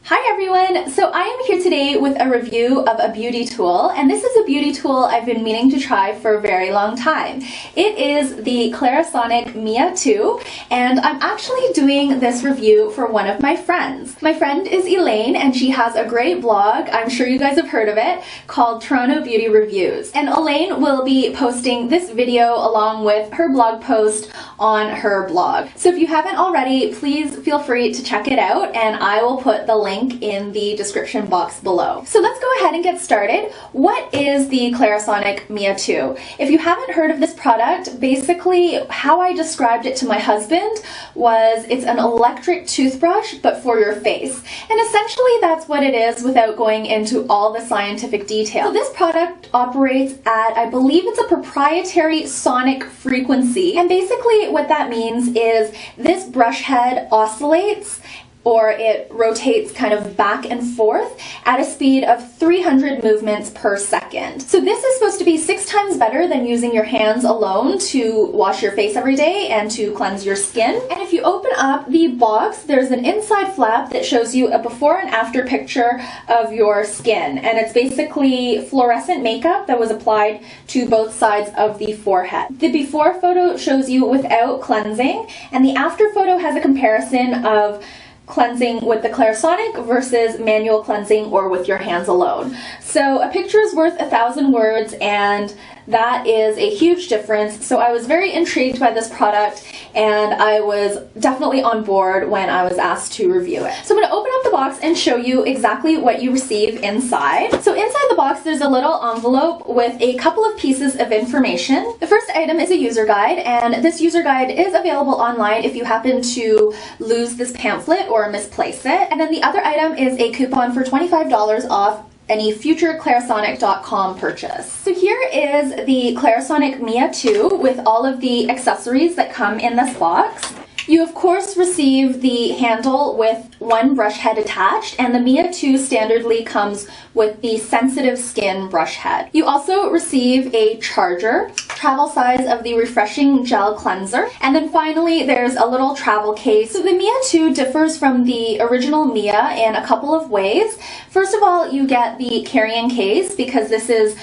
Hi everyone! So I am here today with a review of a beauty tool, and this is a beauty tool I've been meaning to try for a very long time. It is the Clarisonic Mia 2, and I'm actually doing this review for one of my friends. My friend is Elaine, and she has a great blog, I'm sure you guys have heard of it, called Toronto Beauty Reviews. And Elaine will be posting this video along with her blog post on her blog. So if you haven't already, please feel free to check it out, and I will put the link in the description box below. So let's go ahead and get started. What is the Clarisonic Mia 2? If you haven't heard of this product, basically how I described it to my husband was it's an electric toothbrush but for your face. And essentially that's what it is without going into all the scientific detail. So this product operates at, I believe it's a proprietary sonic frequency. And basically what that means is this brush head oscillates, or it rotates kind of back and forth at a speed of 300 movements per second. So this is supposed to be 6 times better than using your hands alone to wash your face every day and to cleanse your skin. And if you open up the box, there's an inside flap that shows you a before and after picture of your skin. And it's basically fluorescent makeup that was applied to both sides of the forehead. The before photo shows you without cleansing, and the after photo has a comparison of cleansing with the Clarisonic versus manual cleansing or with your hands alone. So a picture is worth 1,000 words, and that is a huge difference. So I was very intrigued by this product, and I was definitely on board when I was asked to review it. So I'm going to open up the box and show you exactly what you receive inside. So inside the box there's a little envelope with a couple of pieces of information. The first item is a user guide, and this user guide is available online if you happen to lose this pamphlet or misplace it. And then the other item is a coupon for $25 off any future clarisonic.com purchase. So here is the Clarisonic Mia 2 with all of the accessories that come in this box. You of course receive the handle with one brush head attached, and the Mia 2 standardly comes with the sensitive skin brush head. You also receive a charger, travel size of the refreshing gel cleanser, and then finally there's a little travel case. So the Mia 2 differs from the original Mia in a couple of ways. First of all, you get the carrying case because this is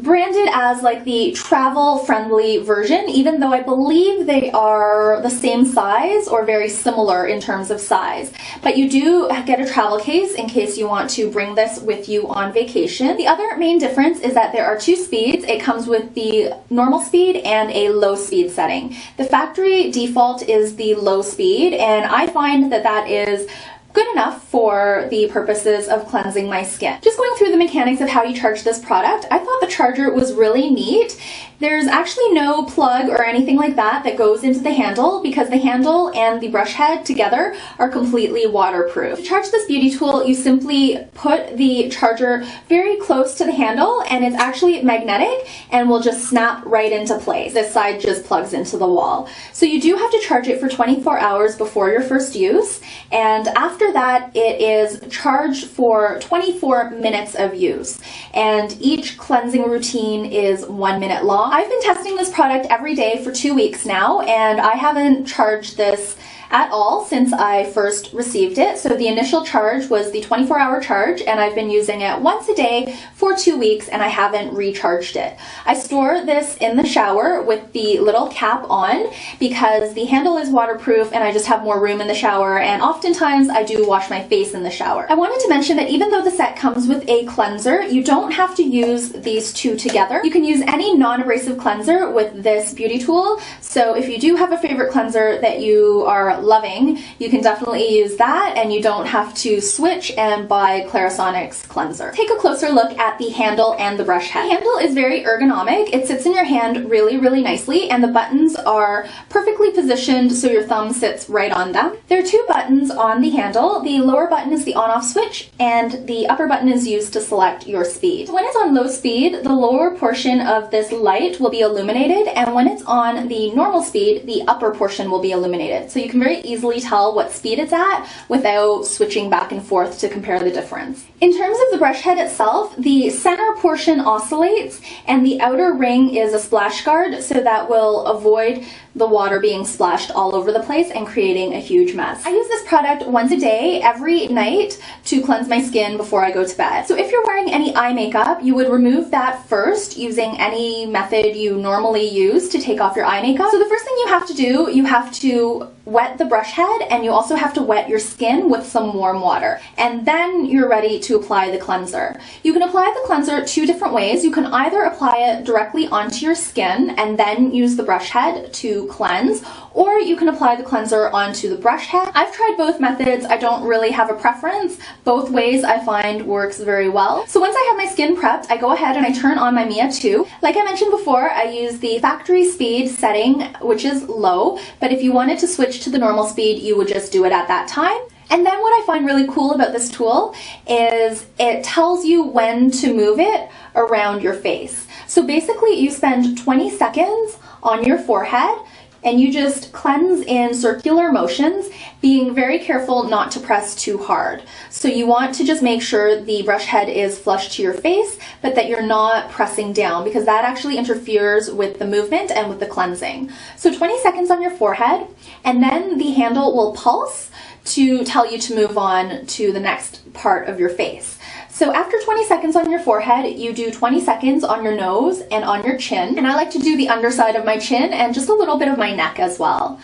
branded as like the travel-friendly version, even though I believe they are the same size or very similar in terms of size. But you do get a travel case in case you want to bring this with you on vacation. The other main difference is that there are 2 speeds. It comes with the normal speed and a low speed setting. The factory default is the low speed, and I find that that is good enough for the purposes of cleansing my skin. Just going through the mechanics of how you charge this product, I thought the charger was really neat. There's actually no plug or anything like that that goes into the handle because the handle and the brush head together are completely waterproof. To charge this beauty tool, you simply put the charger very close to the handle, and it's actually magnetic and will just snap right into place. This side just plugs into the wall. So you do have to charge it for 24 hours before your first use, and after that it is charged for 24 minutes of use, and each cleansing routine is 1 minute long. I've been testing this product every day for 2 weeks now, and I haven't charged this at all since I first received it. So the initial charge was the 24-hour charge, and I've been using it once a day for 2 weeks, and I haven't recharged it. I store this in the shower with the little cap on because the handle is waterproof and I just have more room in the shower, and oftentimes I do wash my face in the shower. I wanted to mention that even though the set comes with a cleanser, you don't have to use these two together. You can use any non-abrasive cleanser with this beauty tool. So if you do have a favorite cleanser that you are loving, you can definitely use that, and you don't have to switch and buy Clarisonic's cleanser. Take a closer look at the handle and the brush head. The handle is very ergonomic. It sits in your hand really nicely, and the buttons are perfectly positioned so your thumb sits right on them. There are 2 buttons on the handle. The lower button is the on-off switch, and the upper button is used to select your speed. When it's on low speed, the lower portion of this light will be illuminated, and when it's on the normal speed, the upper portion will be illuminated. So you can very very easily tell what speed it's at without switching back and forth to compare the difference. In terms of the brush head itself, the center portion oscillates and the outer ring is a splash guard, so that will avoid the water being splashed all over the place and creating a huge mess. I use this product once a day, every night, to cleanse my skin before I go to bed. So if you're wearing any eye makeup, you would remove that first using any method you normally use to take off your eye makeup. So the first thing you have to do, you have to wet the brush head, and you also have to wet your skin with some warm water. And then you're ready to apply the cleanser. You can apply the cleanser two different ways. You can either apply it directly onto your skin and then use the brush head to cleanse, or you can apply the cleanser onto the brush head. I've tried both methods. I don't really have a preference. Both ways I find works very well. So once I have my skin prepped, I go ahead and I turn on my Mia 2. Like I mentioned before, I use the factory speed setting, which is low, but if you wanted to switch to the normal speed, you would just do it at that time. And then what I find really cool about this tool is it tells you when to move it around your face. So basically you spend 20 seconds on your forehead and you just cleanse in circular motions, being very careful not to press too hard. So you want to just make sure the brush head is flush to your face, but that you're not pressing down, because that actually interferes with the movement and with the cleansing. So 20 seconds on your forehead, and then the handle will pulse to tell you to move on to the next part of your face. So after 20 seconds on your forehead, you do 20 seconds on your nose and on your chin. And I like to do the underside of my chin and just a little bit of my neck as well.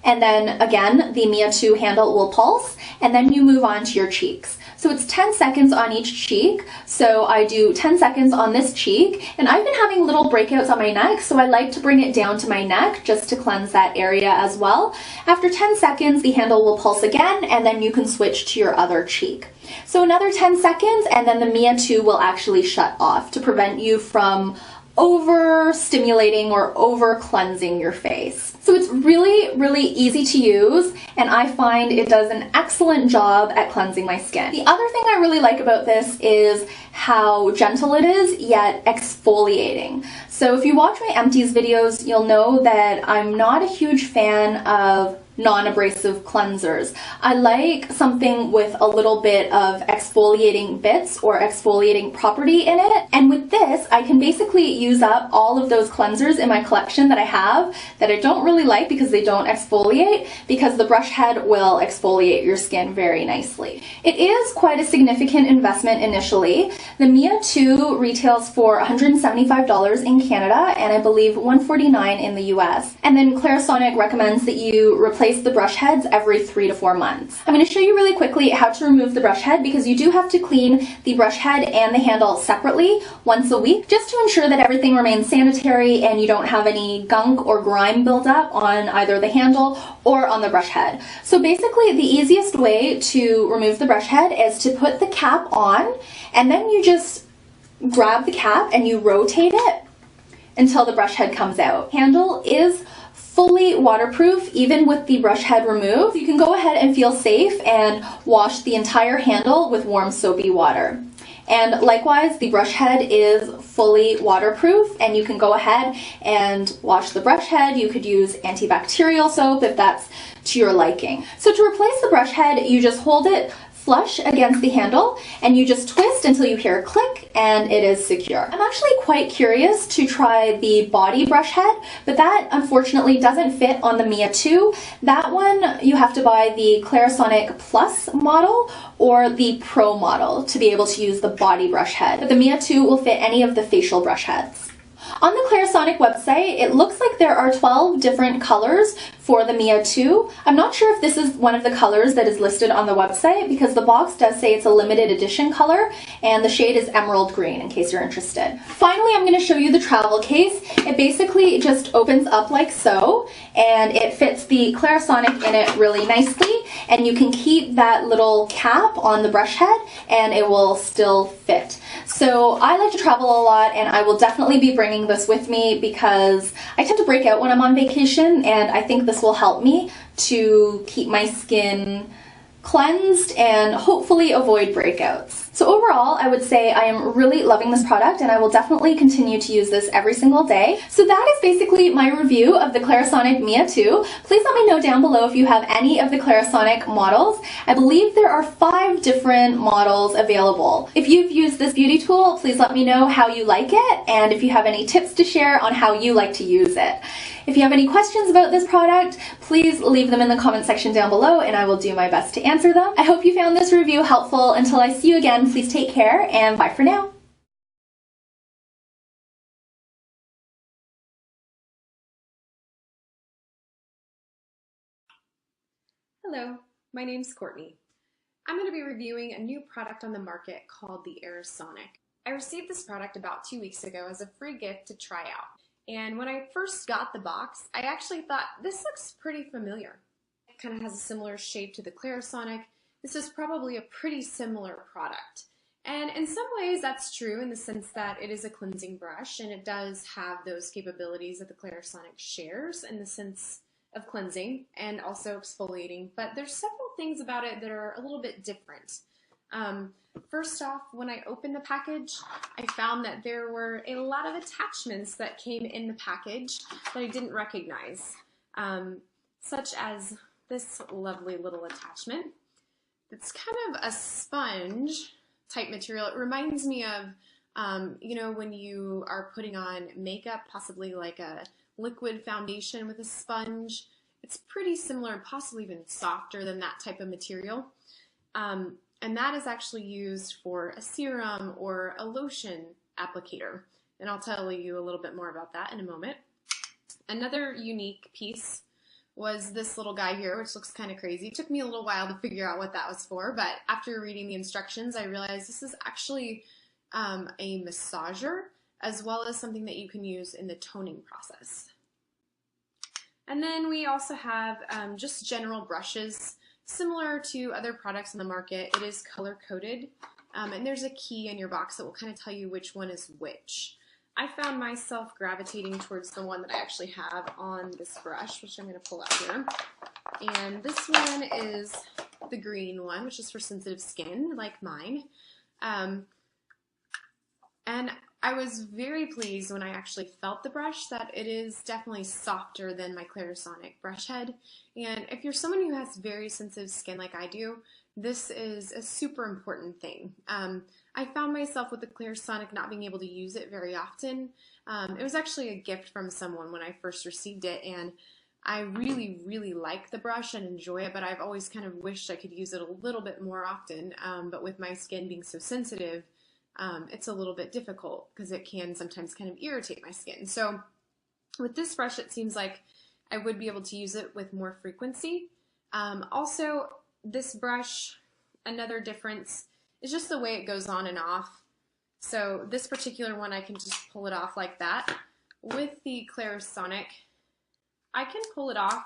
And then again, the Mia 2 handle will pulse, and then you move on to your cheeks. So it's 10 seconds on each cheek. So I do 10 seconds on this cheek, and I've been having little breakouts on my neck, so I like to bring it down to my neck just to cleanse that area as well. After 10 seconds, the handle will pulse again, and then you can switch to your other cheek. So another 10 seconds, and then the Mia 2 will actually shut off to prevent you from over-stimulating or over-cleansing your face. So it's really, really easy to use, and I find it does an excellent job at cleansing my skin. The other thing I really like about this is how gentle it is, yet exfoliating. So if you watch my empties videos, you'll know that I'm not a huge fan of non-abrasive cleansers. I like something with a little bit of exfoliating bits or exfoliating property in it. And with this, I can basically use up all of those cleansers in my collection that I have that I don't really like because they don't exfoliate, because the brush head will exfoliate your skin very nicely. It is quite a significant investment initially. The Mia 2 retails for $175 in Canada, and I believe $149 in the US. And then Clarisonic recommends that you replace the brush heads every 3 to 4 months. I'm going to show you really quickly how to remove the brush head, because you do have to clean the brush head and the handle separately once a week, just to ensure that everything remains sanitary and you don't have any gunk or grime buildup on either the handle or on the brush head. So basically the easiest way to remove the brush head is to put the cap on, and then you just grab the cap and you rotate it until the brush head comes out. Handle is fully waterproof, even with the brush head removed. You can go ahead and feel safe and wash the entire handle with warm soapy water. And likewise, the brush head is fully waterproof, and you can go ahead and wash the brush head. You could use antibacterial soap if that's to your liking. So to replace the brush head, you just hold it flush against the handle and you just twist until you hear a click and it is secure. I'm actually quite curious to try the body brush head, but that unfortunately doesn't fit on the Mia 2. That one you have to buy the Clarisonic Plus model or the Pro model to be able to use the body brush head. But the Mia 2 will fit any of the facial brush heads. On the Clarisonic website, it looks like there are 12 different colors for the Mia 2. I'm not sure if this is one of the colors that is listed on the website, because the box does say it's a limited edition color, and the shade is emerald green in case you're interested. Finally, I'm going to show you the travel case. It basically just opens up like so, and it fits the Clarisonic in it really nicely, and you can keep that little cap on the brush head and it will still fit. So I like to travel a lot, and I will definitely be bringing this with me because I tend to break out when I'm on vacation, and I think this will help me to keep my skin cleansed and hopefully avoid breakouts. So overall, I would say I am really loving this product and I will definitely continue to use this every single day. So that is basically my review of the Clarisonic Mia 2. Please let me know down below if you have any of the Clarisonic models. I believe there are 5 different models available. If you've used this beauty tool, please let me know how you like it and if you have any tips to share on how you like to use it. If you have any questions about this product, please leave them in the comment section down below and I will do my best to answer them. I hope you found this review helpful. Until I see you again, please take care and bye for now. Hello, my name's Courtney. I'm going to be reviewing a new product on the market called the Erisonic. I received this product about 2 weeks ago as a free gift to try out. And when I first got the box, I actually thought, this looks pretty familiar. It kind of has a similar shape to the Clarisonic. This is probably a pretty similar product. And in some ways that's true in the sense that it is a cleansing brush and it does have those capabilities that the Clarisonic shares in the sense of cleansing and also exfoliating, but there's several things about it that are a little bit different. First off, when I opened the package, I found that there were a lot of attachments that came in the package that I didn't recognize, such as this lovely little attachment. It's kind of a sponge type material. It reminds me of, you know, when you are putting on makeup, possibly like a liquid foundation with a sponge. It's pretty similar, possibly even softer than that type of material. And that is actually used for a serum or a lotion applicator. And I'll tell you a little bit more about that in a moment. Another unique piece was this little guy here, which looks kind of crazy. It took me a little while to figure out what that was for, but after reading the instructions, I realized this is actually a massager, as well as something that you can use in the toning process. And then we also have just general brushes. Similar to other products on the market, it is color-coded, and there's a key in your box that will kind of tell you which one is which. I found myself gravitating towards the one that I actually have on this brush, which I'm going to pull out here. And this one is the green one, which is for sensitive skin, like mine. And I was very pleased when I actually felt the brush that it is definitely softer than my Clarisonic brush head. And if you're someone who has very sensitive skin like I do, this is a super important thing. I found myself with the Clarisonic not being able to use it very often. It was actually a gift from someone when I first received it, and I really, really like the brush and enjoy it, but I've always kind of wished I could use it a little bit more often. But with my skin being so sensitive, it's a little bit difficult because it can sometimes kind of irritate my skin. So with this brush, it seems like I would be able to use it with more frequency. Also, this brush, another difference is just the way it goes on and off. So this particular one, I can just pull it off like that. With the Clarisonic, I can pull it off,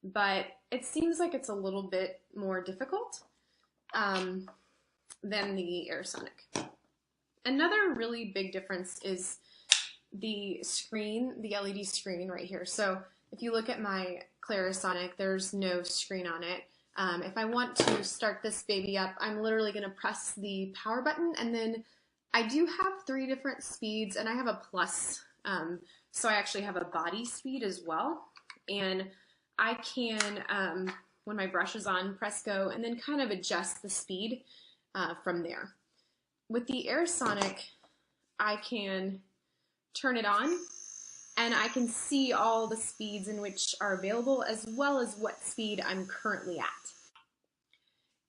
but it seems like it's a little bit more difficult than the Erisonic. Another really big difference is the screen, the LED screen right here. So if you look at my Clarisonic, there's no screen on it. If I want to start this baby up, I'm literally going to press the power button, and then I do have 3 different speeds, and I have a plus, so I actually have a body speed as well, and I can, when my brush is on, press go, and then kind of adjust the speed from there. With the Erisonic, I can turn it on, and I can see all the speeds in which are available, as well as what speed I'm currently at.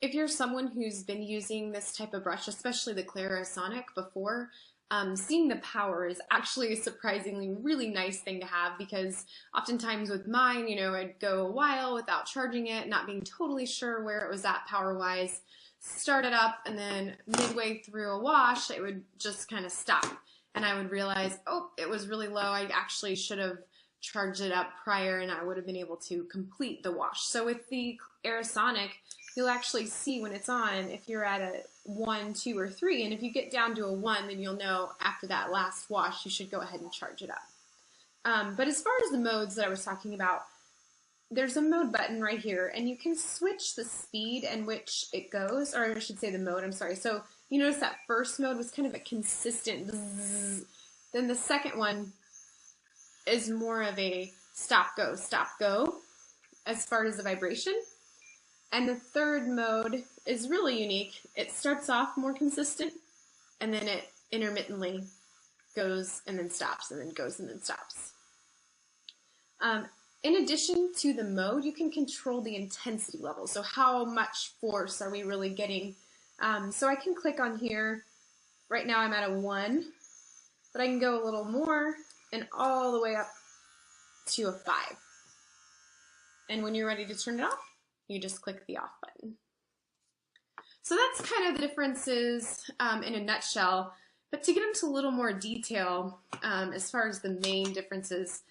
If you're someone who's been using this type of brush, especially the Clarisonic before, seeing the power is actually a surprisingly really nice thing to have, because oftentimes with mine, you know, I'd go a while without charging it, not being totally sure where it was at power-wise, start it up, and then midway through a wash, it would just kind of stop. And I would realize, oh, it was really low. I actually should have charged it up prior, and I would have been able to complete the wash. So with the Erisonic, you'll actually see when it's on if you're at a 1, 2, or 3, and if you get down to a 1, then you'll know after that last wash you should go ahead and charge it up. But as far as the modes that I was talking about, there's a mode button right here, and you can switch the speed in which it goes, or I should say the mode, I'm sorry. So You notice that first mode was kind of a consistent bzzz. Then the second one is more of a stop, go as far as the vibration. And the third mode is really unique. It starts off more consistent, and then it intermittently goes and then stops, and then goes and then stops. In addition to the mode, you can control the intensity level. So how much force are we really getting? So I can click on here. Right now I'm at a 1, but I can go a little more and all the way up to a 5. And when you're ready to turn it off, you just click the off button. So that's kind of the differences in a nutshell. But to get into a little more detail, as far as the main differences,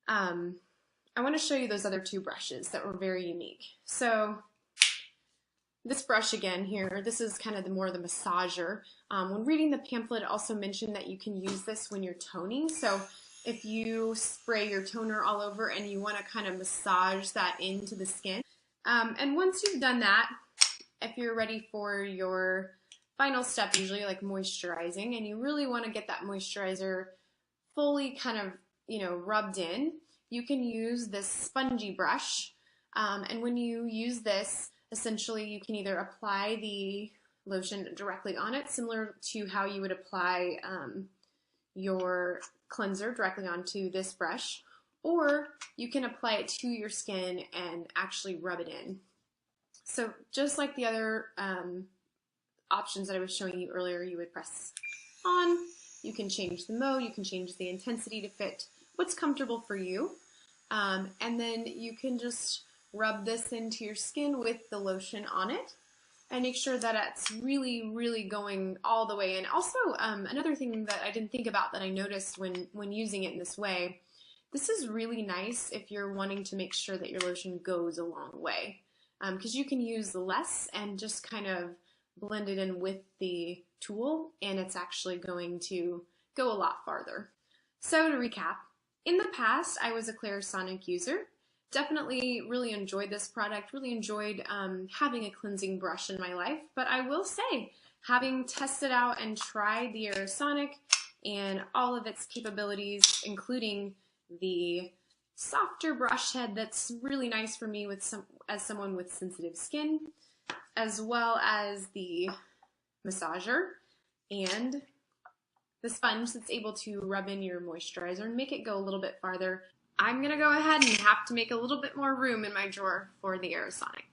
I want to show you those other 2 brushes that were very unique. So this brush again here, this is kind of the more the massager. When reading the pamphlet, it also mentioned that you can use this when you're toning. So if you spray your toner all over and you want to kind of massage that into the skin. And once you've done that, if you're ready for your final step, usually like moisturizing, and you really want to get that moisturizer fully kind of, rubbed in, you can use this spongy brush. And when you use this, essentially you can either apply the lotion directly on it, similar to how you would apply your cleanser directly onto this brush, or you can apply it to your skin and actually rub it in. So just like the other options that I was showing you earlier, you would press on, you can change the mode, you can change the intensity to fit what's comfortable for you, and then you can just rub this into your skin with the lotion on it and make sure that it's really, really going all the way in. Also, another thing that I didn't think about that I noticed when using it in this way, this is really nice if you're wanting to make sure that your lotion goes a long way, because you can use less and just kind of blend it in with the tool, and it's actually going to go a lot farther. So to recap, in the past I was a clarisonic user. Definitely really enjoyed this product, really enjoyed having a cleansing brush in my life, but I will say, having tested out and tried the erisonic and all of its capabilities, including the softer brush head that's really nice for me as someone with sensitive skin, as well as the massager and the sponge that's able to rub in your moisturizer and make it go a little bit farther, I'm going to go ahead and have to make a little bit more room in my drawer for the erisonic.